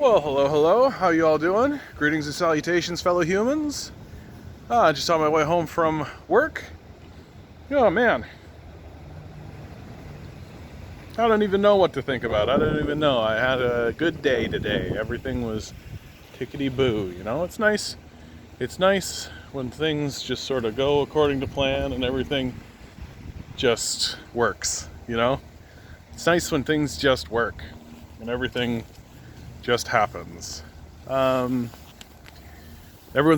Well, hello, hello. How you all doing? Greetings and salutations, fellow humans. Just on my way home from work. Oh man, I don't even know what to think about. I don't even know. I had a good day today. Everything was tickety-boo. You know, it's nice. It's nice when things just sort of go according to plan and everything just works. You know, it's nice when things just work and everything just happens. Everyone's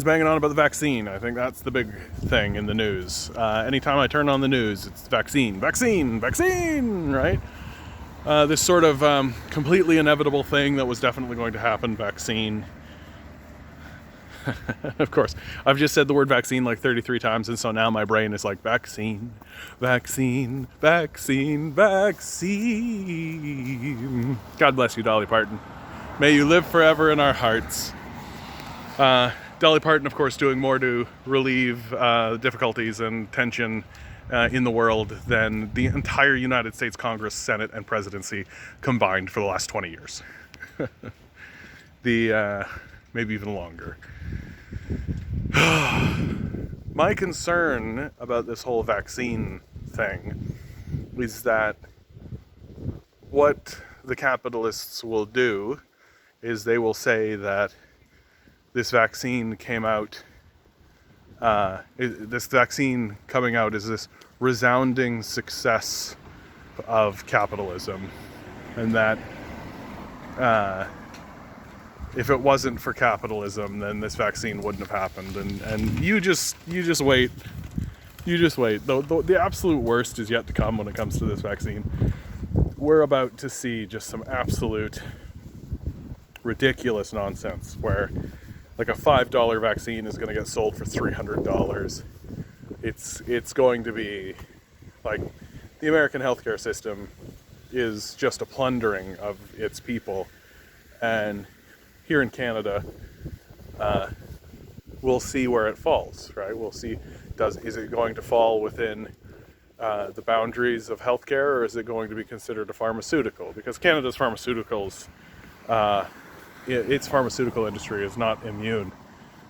banging on about the vaccine. I think that's the big thing in the news. Anytime I turn on the news, it's vaccine, vaccine, vaccine, right? This sort of completely inevitable thing that was definitely going to happen, vaccine. Of course, I've just said the word vaccine like 33 times, and so now my brain is like, vaccine, vaccine, vaccine, vaccine. God bless you, Dolly Parton. May you live forever in our hearts. Dolly Parton, of course, doing more to relieve difficulties and tension in the world than the entire United States Congress, Senate, and presidency combined for the last 20 years. Maybe even longer. My concern about this whole vaccine thing is that what the capitalists will do is they will say that this vaccine came out, this vaccine coming out is this resounding success of capitalism, and that if it wasn't for capitalism, then this vaccine wouldn't have happened. And you just wait. You just wait. The absolute worst is yet to come when it comes to this vaccine. We're about to see just some absolute ridiculous nonsense where like a $5 vaccine is going to get sold for $300. It's going to be like the American healthcare system is just a plundering of its people. And here in Canada, we'll see where it falls, right? We'll see, is it going to fall within the boundaries of healthcare, or is it going to be considered a pharmaceutical? Because Canada's pharmaceuticals, its pharmaceutical industry is not immune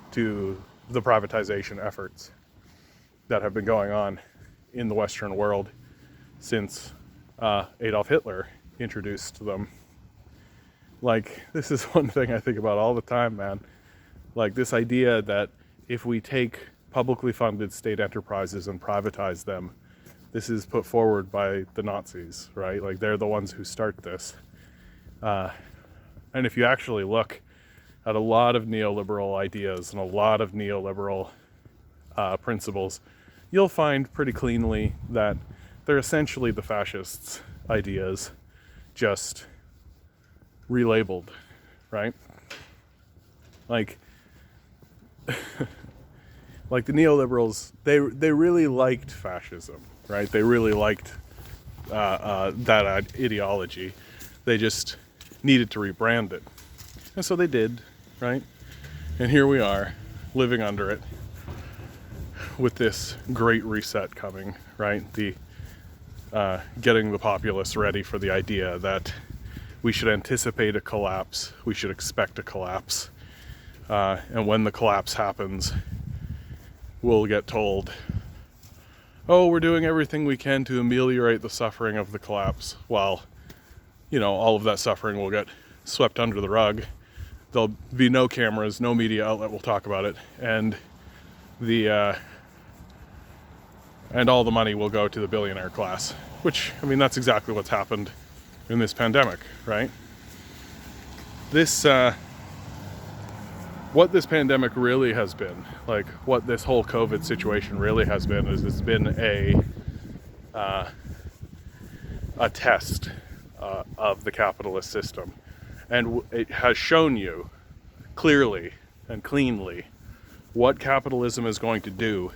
to the privatization efforts that have been going on in the Western world since Adolf Hitler introduced them. Like, this is one thing I think about all the time, man. Like, this idea that if we take publicly funded state enterprises and privatize them, this is put forward by the Nazis, right? Like, they're the ones who start this. And if you actually look at a lot of neoliberal ideas and a lot of neoliberal principles, you'll find pretty cleanly that they're essentially the fascists' ideas, just relabeled, right? Like like the neoliberals, they really liked fascism, right? They really liked that ideology. They just needed to rebrand it, and so they did, right? And here we are, living under it, with this great reset coming, right? The getting the populace ready for the idea that we should anticipate a collapse, we should expect a collapse, and when the collapse happens, we'll get told, oh, we're doing everything we can to ameliorate the suffering of the collapse, while, you know, all of that suffering will get swept under the rug. There'll be no cameras, no media outlet will talk about it, and all the money will go to the billionaire class, which, I mean, that's exactly what's happened in this pandemic, right? What this pandemic really has been, like what this whole COVID situation really has been, is it's been a test of the capitalist system. And it has shown you clearly and cleanly what capitalism is going to do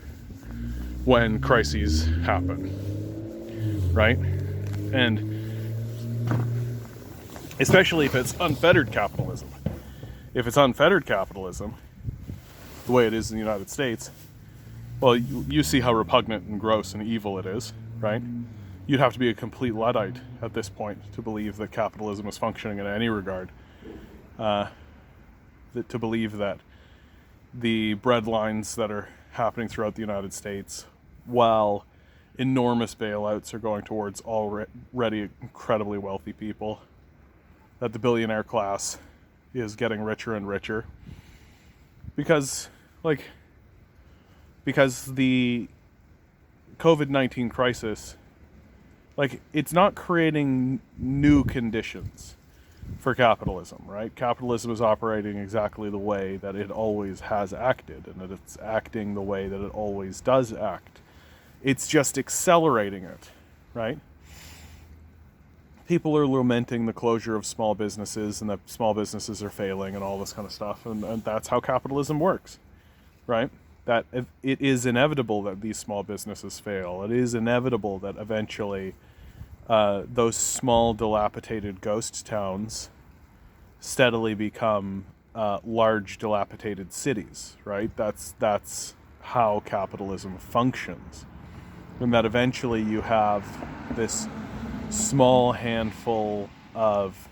when crises happen, right? And especially if it's unfettered capitalism. If it's unfettered capitalism, the way it is in the United States, well, you see how repugnant and gross and evil it is, right? You'd have to be a complete Luddite at this point to believe that capitalism is functioning in any regard. to believe that the bread lines that are happening throughout the United States, while enormous bailouts are going towards already incredibly wealthy people, that the billionaire class is getting richer and richer because the COVID-19 crisis, it's not creating new conditions for capitalism, right? Capitalism is operating exactly the way that it always has acted, and that it's acting the way that it always does act. It's just accelerating it, right? People are lamenting the closure of small businesses and that small businesses are failing and all this kind of stuff, and that's how capitalism works, right? That it is inevitable that these small businesses fail. It is inevitable that eventually those small dilapidated ghost towns steadily become large dilapidated cities, right? That's how capitalism functions. And that eventually you have this small handful of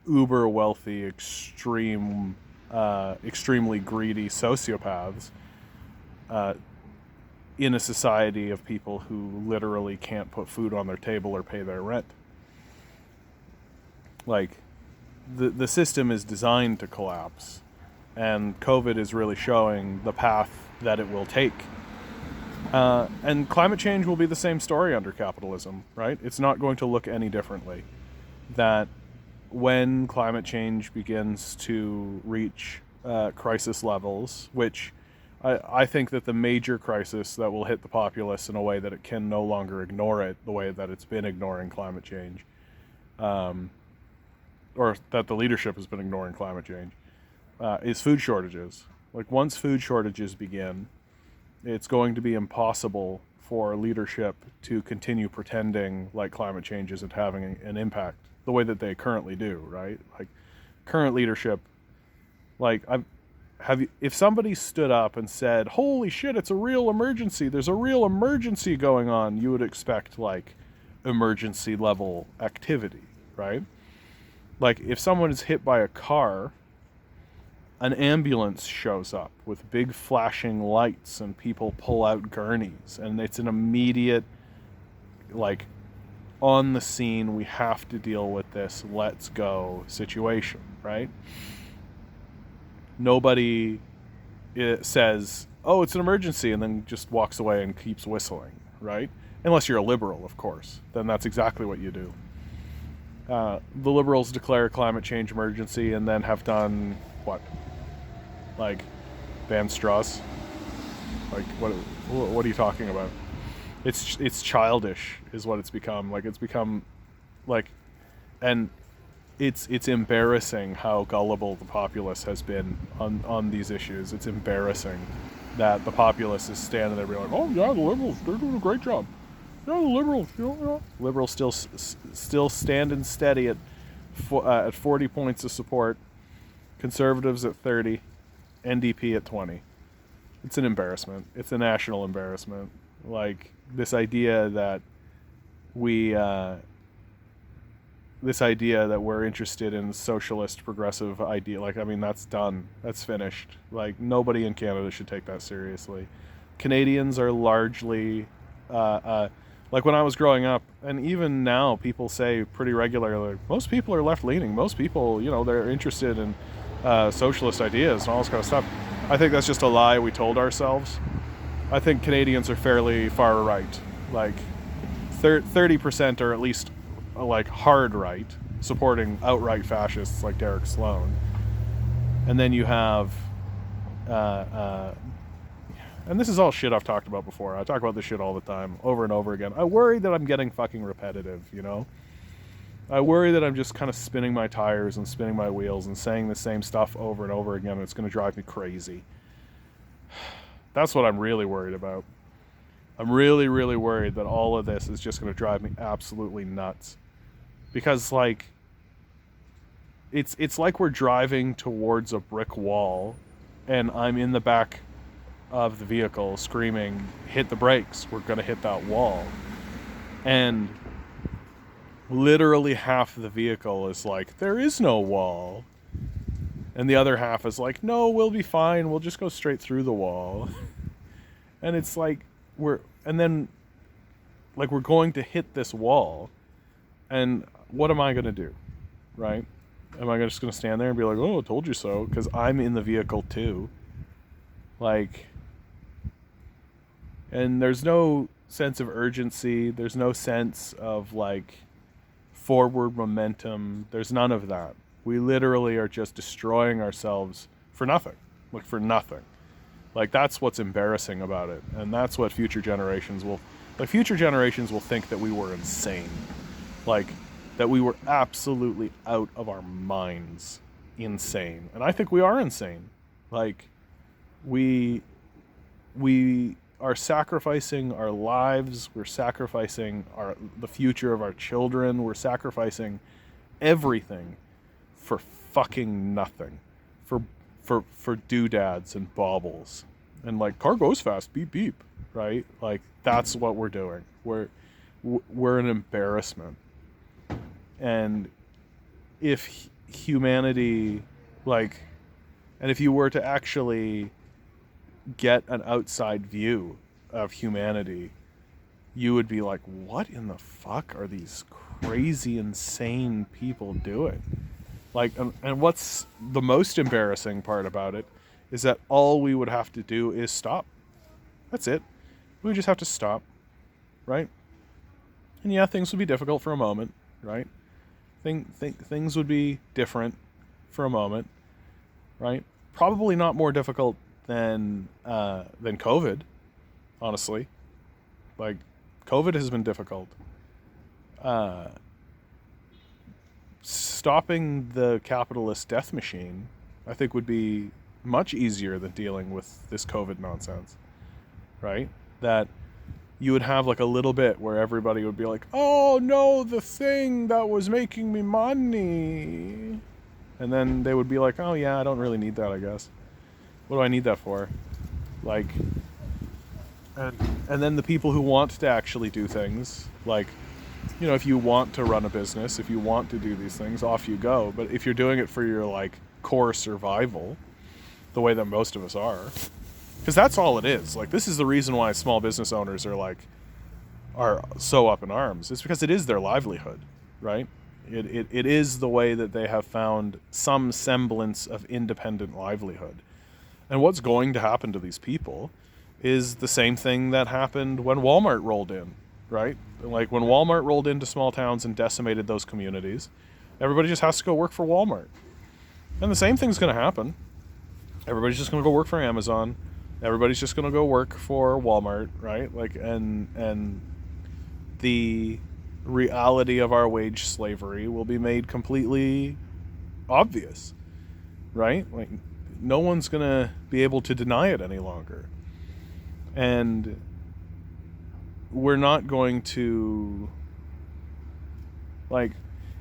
uber wealthy, extremely greedy sociopaths in a society of people who literally can't put food on their table or pay their rent. The system is designed to collapse, and COVID is really showing the path that it will take. And climate change will be the same story under capitalism, right? It's not going to look any differently. That when climate change begins to reach crisis levels, which I think that the major crisis that will hit the populace in a way that it can no longer ignore it, the way that it's been ignoring climate change, or that the leadership has been ignoring climate change, is food shortages. Once food shortages begin, it's going to be impossible for leadership to continue pretending like climate change isn't having an impact the way that they currently do, right? Current leadership, if somebody stood up and said, holy shit, it's a real emergency, there's a real emergency going on, you would expect emergency level activity, right? If someone is hit by a car, an ambulance shows up with big flashing lights and people pull out gurneys, and it's an immediate, on the scene, we have to deal with this, let's go situation, right? Nobody says, oh, it's an emergency, and then just walks away and keeps whistling, right? Unless you're a liberal, of course. Then that's exactly what you do. The liberals declare climate change emergency and then have done what? Ban straws? What are you talking about? It's childish is what it's become. It's become and it's embarrassing how gullible the populace has been on these issues. It's embarrassing that the populace is standing there being like, oh yeah, the liberals, they're doing a great job. Yeah, the liberals, liberals still standing steady at 40 points of support, conservatives at 30, NDP at 20. It's an embarrassment. It's a national embarrassment. This idea that we're interested in socialist progressive idea, that's done. That's finished. Nobody in Canada should take that seriously. Canadians are largely, when I was growing up, and even now, people say pretty regularly, most people are left-leaning. Most people, they're interested in socialist ideas and all this kind of stuff. I think that's just a lie we told ourselves. I think Canadians are fairly far right. 30% are at least hard right, supporting outright fascists like Derek Sloan. And then you have, and this is all shit I've talked about before. I talk about this shit all the time, over and over again. I worry that I'm getting fucking repetitive, I worry that I'm just kind of spinning my tires and spinning my wheels and saying the same stuff over and over again, and it's going to drive me crazy. That's what I'm really worried about. I'm really, really worried that all of this is just going to drive me absolutely nuts. Because, it's like we're driving towards a brick wall, and I'm in the back of the vehicle screaming, hit the brakes, we're going to hit that wall. And literally half of the vehicle is there is no wall. And the other half is like, no, we'll be fine. We'll just go straight through the wall. And it's like, we're going to hit this wall. And what am I going to do? Right? Am I just going to stand there and be like, oh, I told you so? Because I'm in the vehicle too. Like, and there's no sense of urgency. There's no sense of like forward momentum. There's none of that. We literally are just destroying ourselves for nothing. Like, for nothing. Like, that's what's embarrassing about it. And that's what future generations will think that we were insane. Like, that we were absolutely out of our minds insane. And I think we are insane. Like, we are sacrificing our lives, we're sacrificing the future of our children, we're sacrificing everything for fucking nothing. For doodads and baubles. And like, car goes fast, beep beep, right? Like, that's what we're doing. We're an embarrassment. And if humanity, like, and if you were to actually get an outside view of humanity, you would be like, what in the fuck are these crazy, insane people doing? Like, and what's the most embarrassing part about it is that all we would have to do is stop. That's it. We would just have to stop, right? And yeah, things would be difficult for a moment, right? Things would be different for a moment, right? Probably not more difficult than COVID, honestly. Like, COVID has been difficult. Stopping the capitalist death machine, I think, would be much easier than dealing with this COVID nonsense, right? That you would have like a little bit where everybody would be like, oh no, the thing that was making me money. And then they would be like, oh yeah, I don't really need that, I guess. What do I need that for? Like, and then the people who want to actually do things, like, you know, if you want to run a business, if you want to do these things, off you go. But if you're doing it for your like core survival, the way that most of us are, because that's all it is. Like, this is the reason why small business owners are so up in arms. It's because it is their livelihood, right? It is the way that they have found some semblance of independent livelihood. And what's going to happen to these people is the same thing that happened when Walmart rolled in, right? Like, when Walmart rolled into small towns and decimated those communities, everybody just has to go work for Walmart. And the same thing's going to happen. Everybody's just going to go work for Amazon. Everybody's just going to go work for Walmart, right? Like, and the reality of our wage slavery will be made completely obvious, right? Like, no one's going to be able to deny it any longer. And we're not going to, like,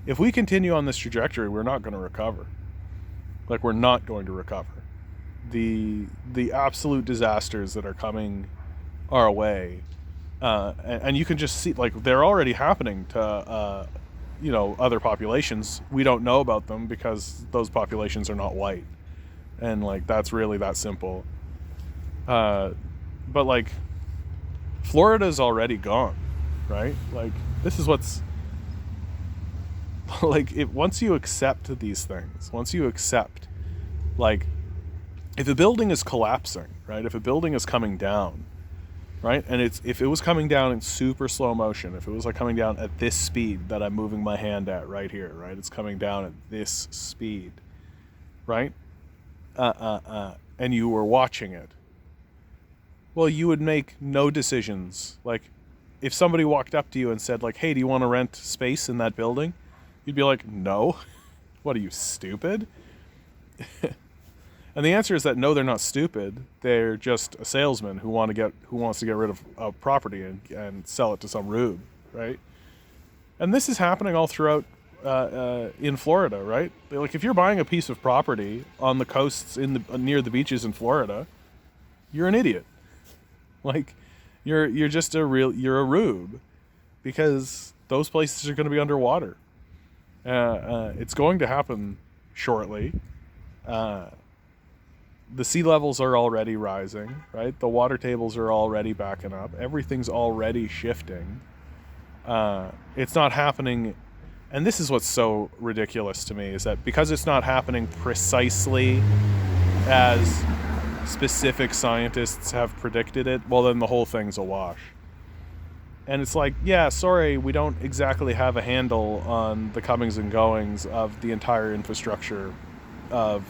if we continue on this trajectory, we're not going to recover. Like, we're not going to recover. The absolute disasters that are coming our way, and you can just see, like, they're already happening to you know, other populations. We don't know about them because those populations are not white, and like, that's really that simple. But like, Florida's already gone, right? Like, this is what's like, once you accept these things, once you accept, like, if a building is collapsing, right? If a building is coming down, right? And if it was coming down in super slow motion, if it was like coming down at this speed that I'm moving my hand at right here, right? It's coming down at this speed, right? And you were watching it. Well, you would make no decisions. Like, if somebody walked up to you and said, like, hey, do you want to rent space in that building? You'd be like, no. What, are you stupid? And the answer is that no, they're not stupid. They're just a salesman who wants to get rid of a property and sell it to some rube, right? And this is happening all throughout in Florida, right? Like, if you're buying a piece of property on the coasts near the beaches in Florida, you're an idiot. Like, you're just you're a rube, because those places are going to be underwater. It's going to happen shortly. Uh, the sea levels are already rising, right? The water tables are already backing up. Everything's already shifting. It's not happening, and this is what's so ridiculous to me, is that because it's not happening precisely as specific scientists have predicted it, well, then the whole thing's a wash. And it's like, yeah, sorry, we don't exactly have a handle on the comings and goings of the entire infrastructure of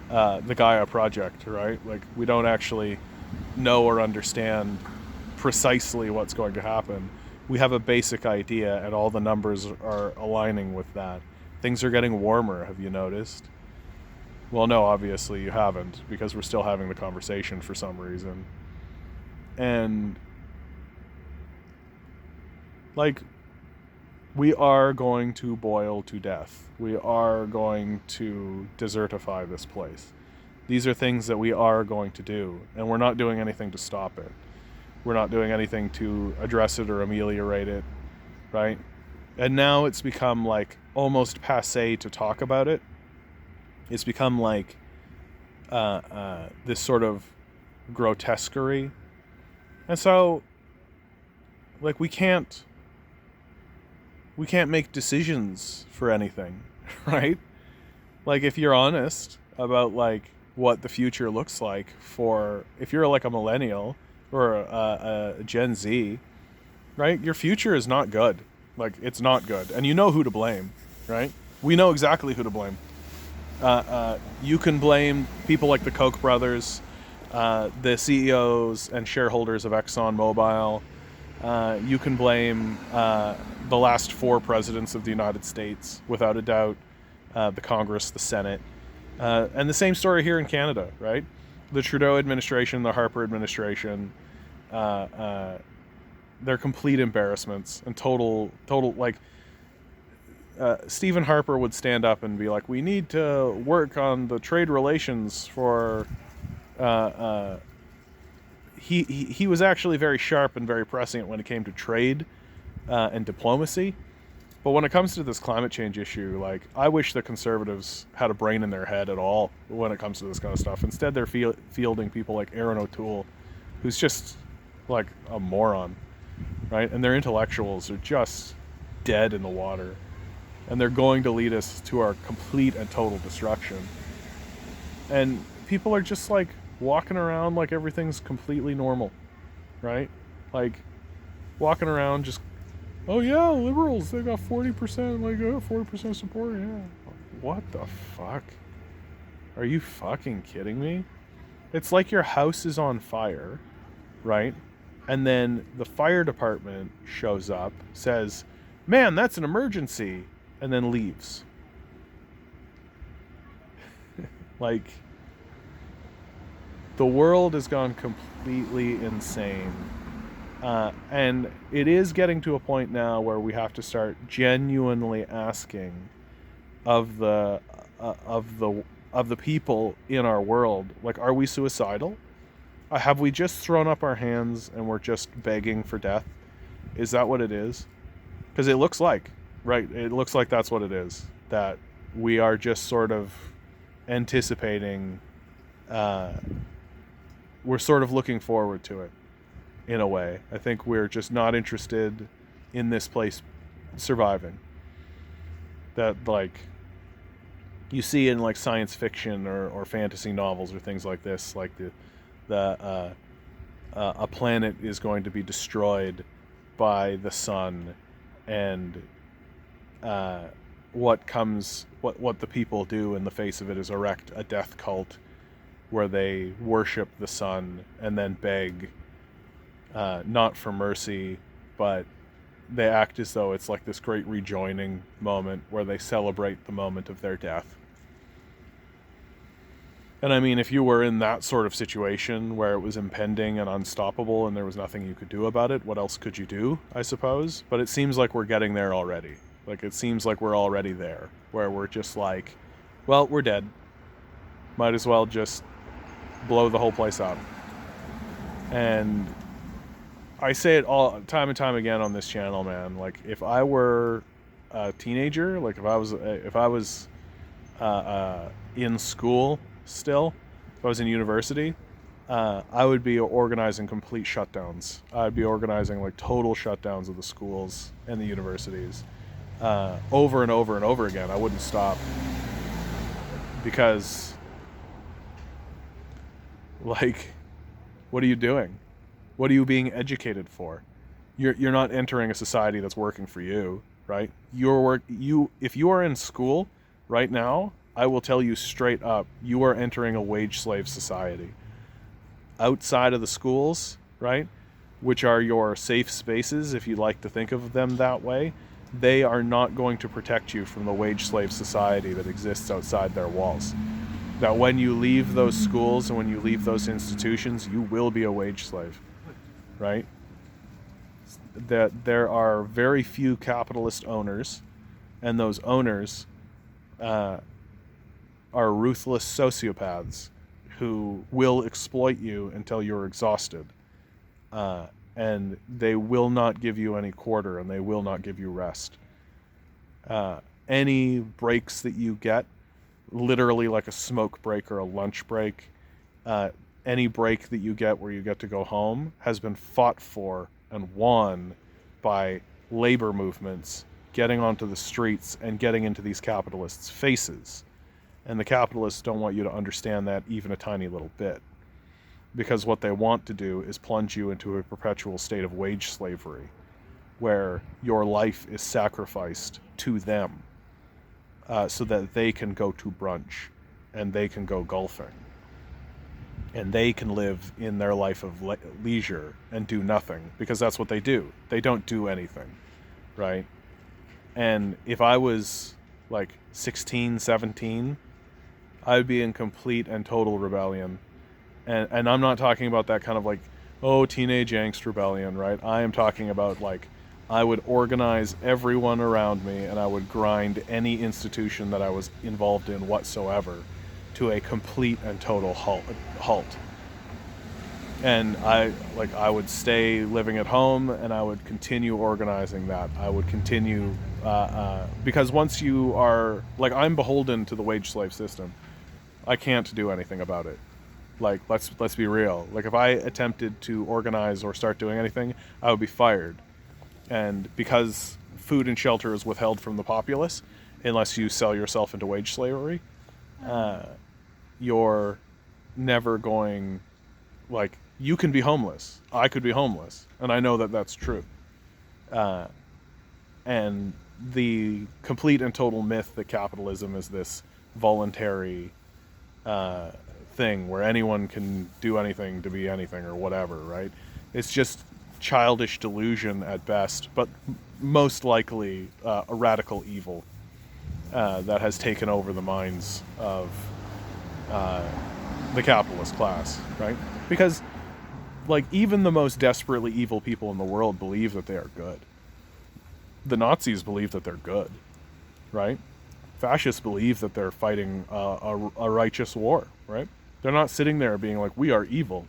the Gaia project, right? Like, we don't actually know or understand precisely what's going to happen. We have a basic idea, and all the numbers are aligning with that. Things are getting warmer, have you noticed? Well, no, obviously you haven't, because we're still having the conversation for some reason. And, like, we are going to boil to death. We are going to desertify this place. These are things that we are going to do, and we're not doing anything to stop it. We're not doing anything to address it or ameliorate it, right? And now it's become like almost passé to talk about it. It's become like this sort of grotesquerie. And so, like, we can't make decisions for anything, right? Like, if you're honest about, like, what the future looks like for, if you're like a millennial or a Gen Z, right? Your future is not good. Like, it's not good. And you know who to blame, right? We know exactly who to blame. You can blame people like the Koch brothers, the CEOs and shareholders of ExxonMobil. You can blame the last 4 presidents of the United States, without a doubt, the Congress, the Senate. And the same story here in Canada, right? The Trudeau administration, the Harper administration, they're complete embarrassments and total, like, Stephen Harper would stand up and be like, we need to work on the trade relations for, he was actually very sharp and very prescient when it came to trade and diplomacy. But when it comes to this climate change issue, like, I wish the Conservatives had a brain in their head at all when it comes to this kind of stuff. Instead, they're fielding people like Aaron O'Toole, who's just like a moron, right? And their intellectuals are just dead in the water. And they're going to lead us to our complete and total destruction. And people are just like walking around like everything's completely normal, right? Like, walking around just, oh yeah, liberals, they got 40%, like, 40% support, yeah. What the fuck? Are you fucking kidding me? It's like your house is on fire, right? And then the fire department shows up, says, man, that's an emergency, and then leaves. Like, the world has gone completely insane. And it is getting to a point now where we have to start genuinely asking of the people in our world, like, are we suicidal? Have we just thrown up our hands and we're just begging for death? Is that what it is? Because it looks like, right? It looks like that's what it is. That we are just sort of anticipating. We're sort of looking forward to it. In a way, I think we're just not interested in this place surviving. That, like, you see in, like, science fiction or fantasy novels or things like this, like a planet is going to be destroyed by the sun, and what the people do in the face of it is erect a death cult where they worship the sun and then beg. Not for mercy, but they act as though it's like this great rejoining moment where they celebrate the moment of their death. And I mean, if you were in that sort of situation where it was impending and unstoppable and there was nothing you could do about it, what else could you do, I suppose? But it seems like we're getting there already. Like, it seems like we're already there, where we're just like, well, we're dead. Might as well just blow the whole place up. And I say it all time and time again on this channel, man. Like, if I were a teenager, like if I was in school still, if I was in university, I would be organizing complete shutdowns. I'd be organizing like total shutdowns of the schools and the universities, over and over and over again. I wouldn't stop, because, like, what are you doing? What are you being educated for? You're not entering a society that's working for you, right? If you are in school right now, I will tell you straight up, you are entering a wage slave society. Outside of the schools, right, which are your safe spaces, if you like to think of them that way, they are not going to protect you from the wage slave society that exists outside their walls. That when you leave those schools and when you leave those institutions, you will be a wage slave, right? That there are very few capitalist owners, and those owners are ruthless sociopaths who will exploit you until you're exhausted. And they will not give you any quarter, and they will not give you rest. Any breaks that you get, literally like a smoke break or a lunch break, any break that you get where you get to go home, has been fought for and won by labor movements getting onto the streets and getting into these capitalists' faces. And the capitalists don't want you to understand that even a tiny little bit. Because what they want to do is plunge you into a perpetual state of wage slavery, where your life is sacrificed to them, so that they can go to brunch, and they can go golfing, and they can live in their life of leisure and do nothing, because that's what they do. They don't do anything, right? And if I was like 16, 17, I would be in complete and total rebellion. And I'm not talking about that kind of like, oh, teenage angst rebellion, right? I am talking about, like, I would organize everyone around me, and I would grind any institution that I was involved in whatsoever to a complete and total halt. And I would stay living at home, and I would continue organizing that. I would continue, because once you are, like, I'm beholden to the wage slave system. I can't do anything about it. Like, let's be real. Like, if I attempted to organize or start doing anything, I would be fired. And because food and shelter is withheld from the populace, unless you sell yourself into wage slavery, you're never going, like, you can be homeless. I could be homeless. And I know that that's true. And the complete and total myth that capitalism is this voluntary thing where anyone can do anything to be anything or whatever, right? It's just childish delusion at best, but most likely a radical evil that has taken over the minds of the capitalist class, right? Because, like, even the most desperately evil people in the world believe that they are good. The Nazis believe that they're good, right? Fascists believe that they're fighting a righteous war, right? They're not sitting there being like, we are evil.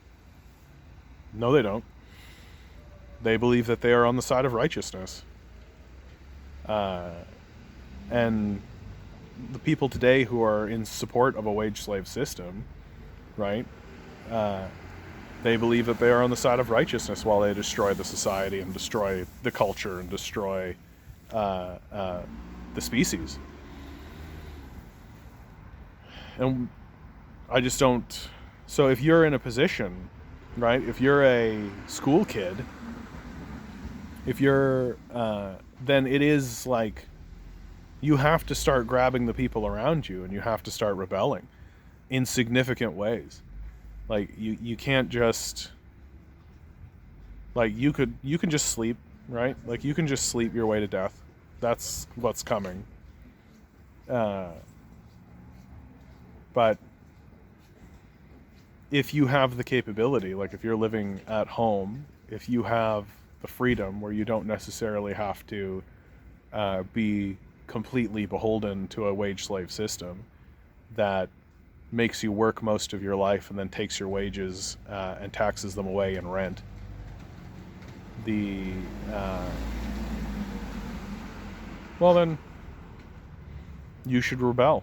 No, they don't. They believe that they are on the side of righteousness. And the people today who are in support of a wage slave system, right? They believe that they are on the side of righteousness while they destroy the society and destroy the culture and destroy the species. And I just don't... So if you're in a position, right, if you're a school kid, if you're... then it is like, you have to start grabbing the people around you, and you have to start rebelling in significant ways. Like, you can't just... Like, you can just sleep, right? Like, you can just sleep your way to death. That's what's coming. But if you have the capability, like if you're living at home, if you have the freedom where you don't necessarily have to be completely beholden to a wage slave system that makes you work most of your life and then takes your wages and taxes them away in rent, well, then you should rebel.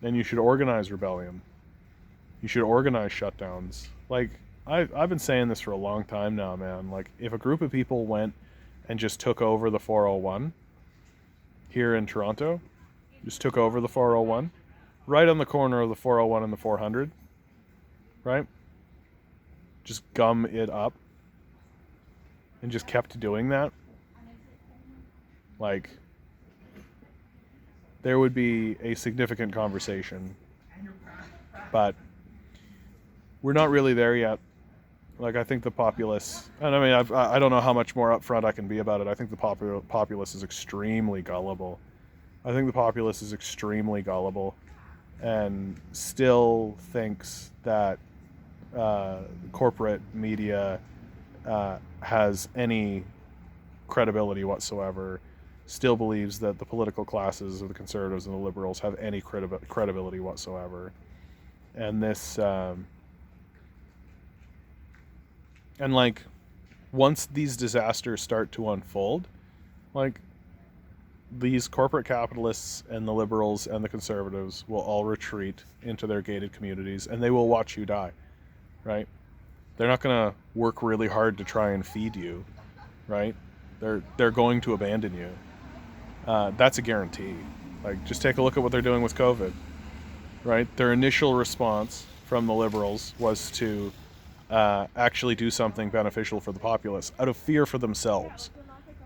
And you should organize rebellion. You should organize shutdowns. Like, I've been saying this for a long time now, man. Like, if a group of people went and just took over the 401 here in Toronto, just took over the 401, right on the corner of the 401 and the 400, right? Just gum it up and just kept doing that, like, there would be a significant conversation. But we're not really there yet. Like, I think the populace, and I mean, I don't know how much more upfront I can be about it. I think the populace is extremely gullible. I think the populace is extremely gullible and still thinks that corporate media has any credibility whatsoever, still believes that the political classes of the conservatives and the liberals have any credibility whatsoever. And this, and like, once these disasters start to unfold, like, these corporate capitalists and the liberals and the conservatives will all retreat into their gated communities, and they will watch you die, right? They're not going to work really hard to try and feed you, right? They're going to abandon you. That's a guarantee. Like, just take a look at what they're doing with COVID, right? Their initial response from the liberals was to actually do something beneficial for the populace out of fear for themselves,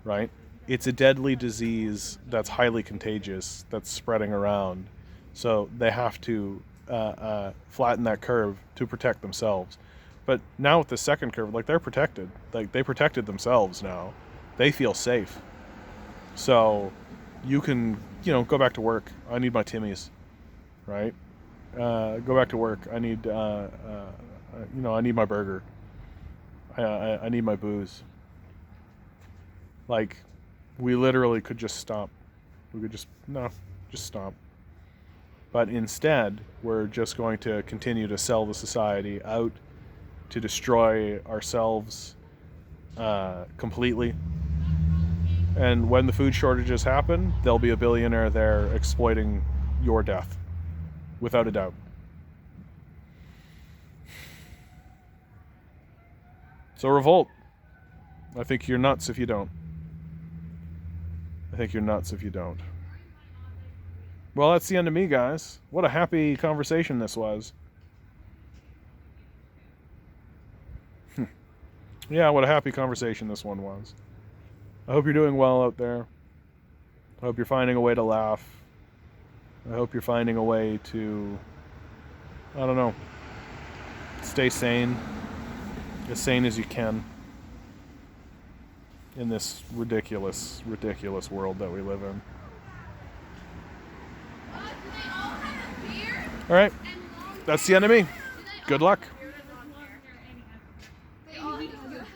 right? It's a deadly disease that's highly contagious, that's spreading around. So they have to flatten that curve to protect themselves. But now with the second curve, like, they're protected. Like, they protected themselves now. They feel safe. So you can, go back to work. I need my Timmies, right? Go back to work. I need, I need my burger. I need my booze. Like, we literally could just stop. We could just stop. But instead, we're just going to continue to sell the society out, to destroy ourselves completely. And when the food shortages happen, there'll be a billionaire there exploiting your death, without a doubt. So revolt. I think you're nuts if you don't. I think you're nuts if you don't. Well, that's the end of me, guys. What a happy conversation this was. Yeah, what a happy conversation this one was. I hope you're doing well out there. I hope you're finding a way to laugh. I hope you're finding a way to, I don't know, stay sane. As sane as you can. In this ridiculous, ridiculous world that we live in. Alright, that's the end of me. Good luck.